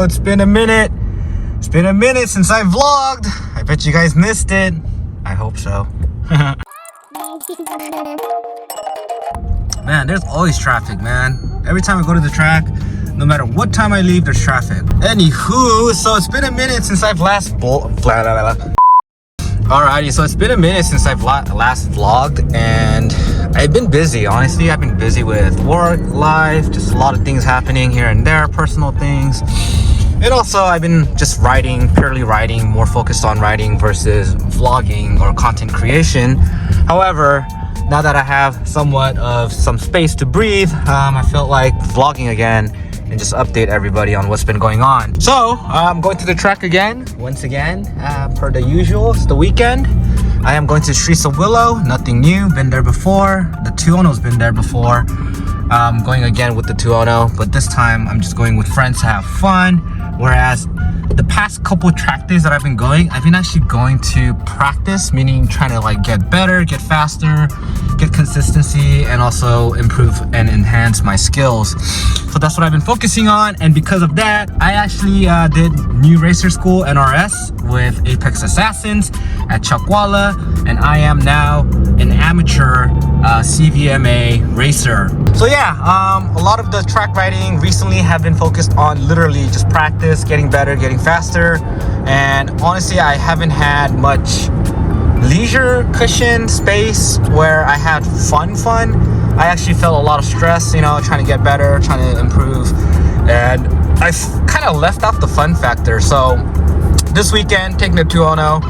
It's been a minute. It's been a minute since I vlogged. I bet you guys missed it. I hope so. Man, there's always traffic, man. Every time I go to the track, no matter what time I leave, there's traffic. Anywho, so it's been a minute since I've last Alrighty, so it's been a minute since I've last vlogged, and I've been busy. Honestly, I've been busy with work, life, just a lot of things happening here and there, personal things. And also, I've been just purely writing, more focused on writing versus vlogging or content creation. However, now that I have somewhat of some space to breathe, I felt like vlogging again and just update everybody on what's been going on. So I'm going to the track again, once again, per the usual. It's the weekend. I am going to the streets of Willow. Nothing new, been there before. The Tuono's been there before. I'm going again with the Tuono, but this time I'm just going with friends to have fun. Whereas the past couple track days that I've been going, I've been actually going to practice, meaning trying to like get better, get faster, get consistency, and also improve and enhance my skills. So that's what I've been focusing on, and because of that, I actually did New Racer School NRS with Apex Assassins at Chakwala, and I am now an amateur CVMA racer. So yeah, a lot of the track riding recently have been focused on literally just practice, getting better, getting faster, and honestly I haven't had much leisure cushion space where I had fun. I actually felt a lot of stress, you know, trying to get better, trying to improve, and I've kind of left out the fun factor. So this weekend, taking the Tuono,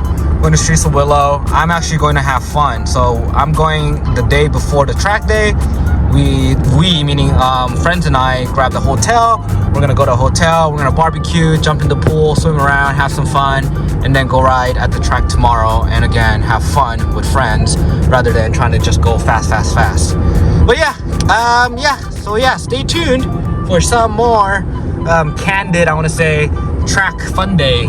going to streets of Willow, I'm actually going to have fun. So I'm going the day before the track day. We meaning friends and I grabbed a hotel. We're gonna go to a hotel, we're gonna barbecue, jump in the pool, swim around, have some fun, and then go ride at the track tomorrow, and again have fun with friends rather than trying to just go fast. But so stay tuned for some more candid, I want to say, track fun day.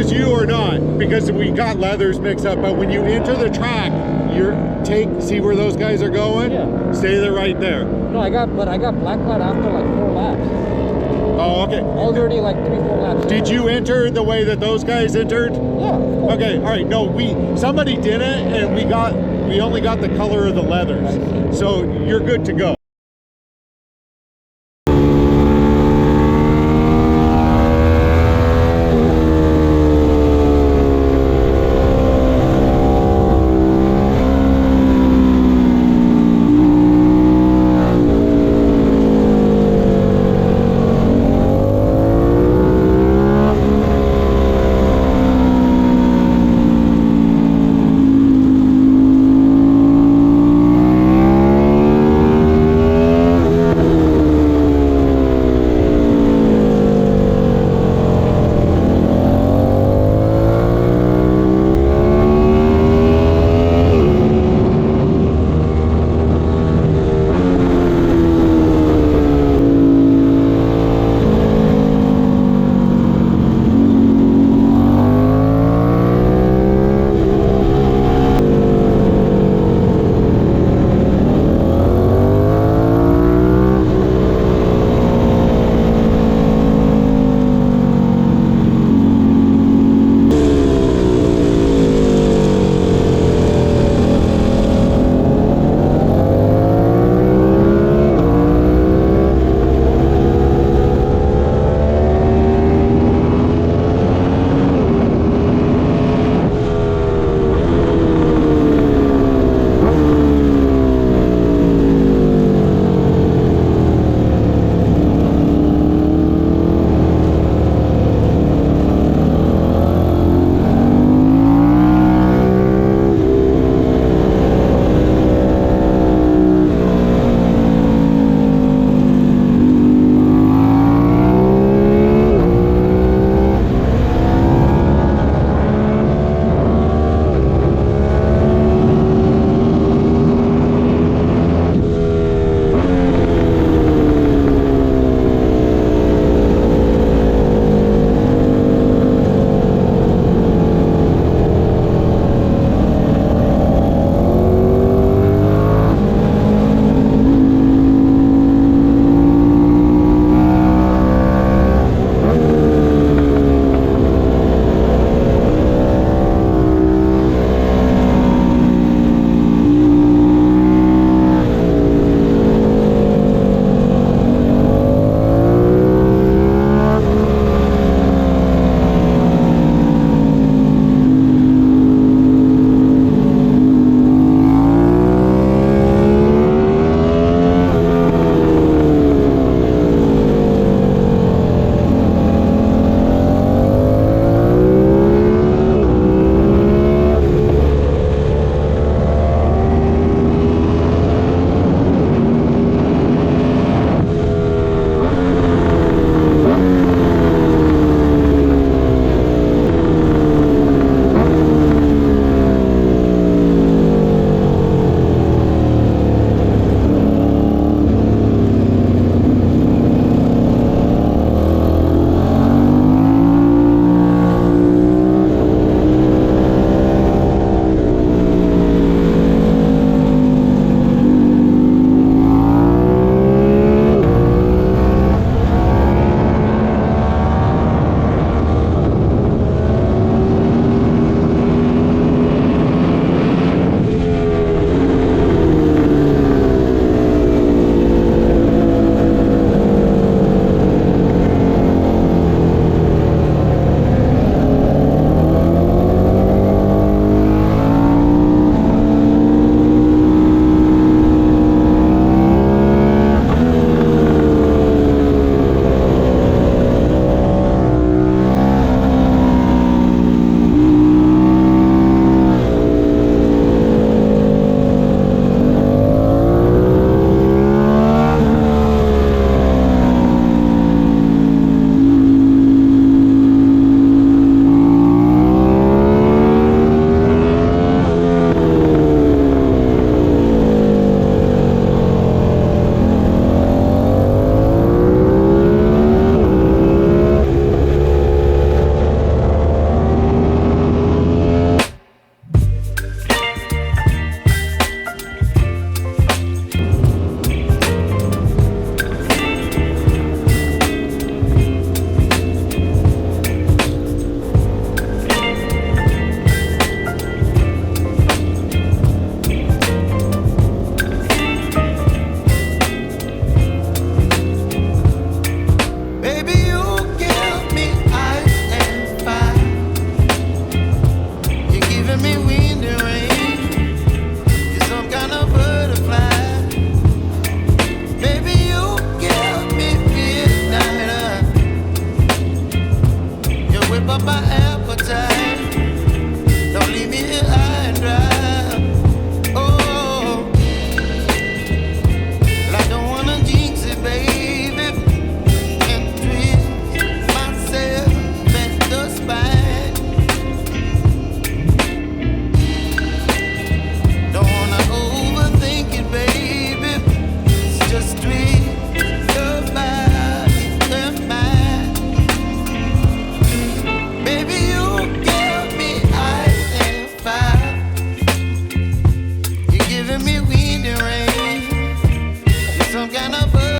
was you or not, because we got leathers mixed up. But when you enter the track, see where those guys are going? Yeah. Stay there right there. No, I got black flag after like 4 laps. Oh, okay. I was already like 3-4 laps. Did you enter the way that those guys entered? Yeah. Okay, all right. No, somebody did it, and we only got the color of the leathers. So you're good to go. up my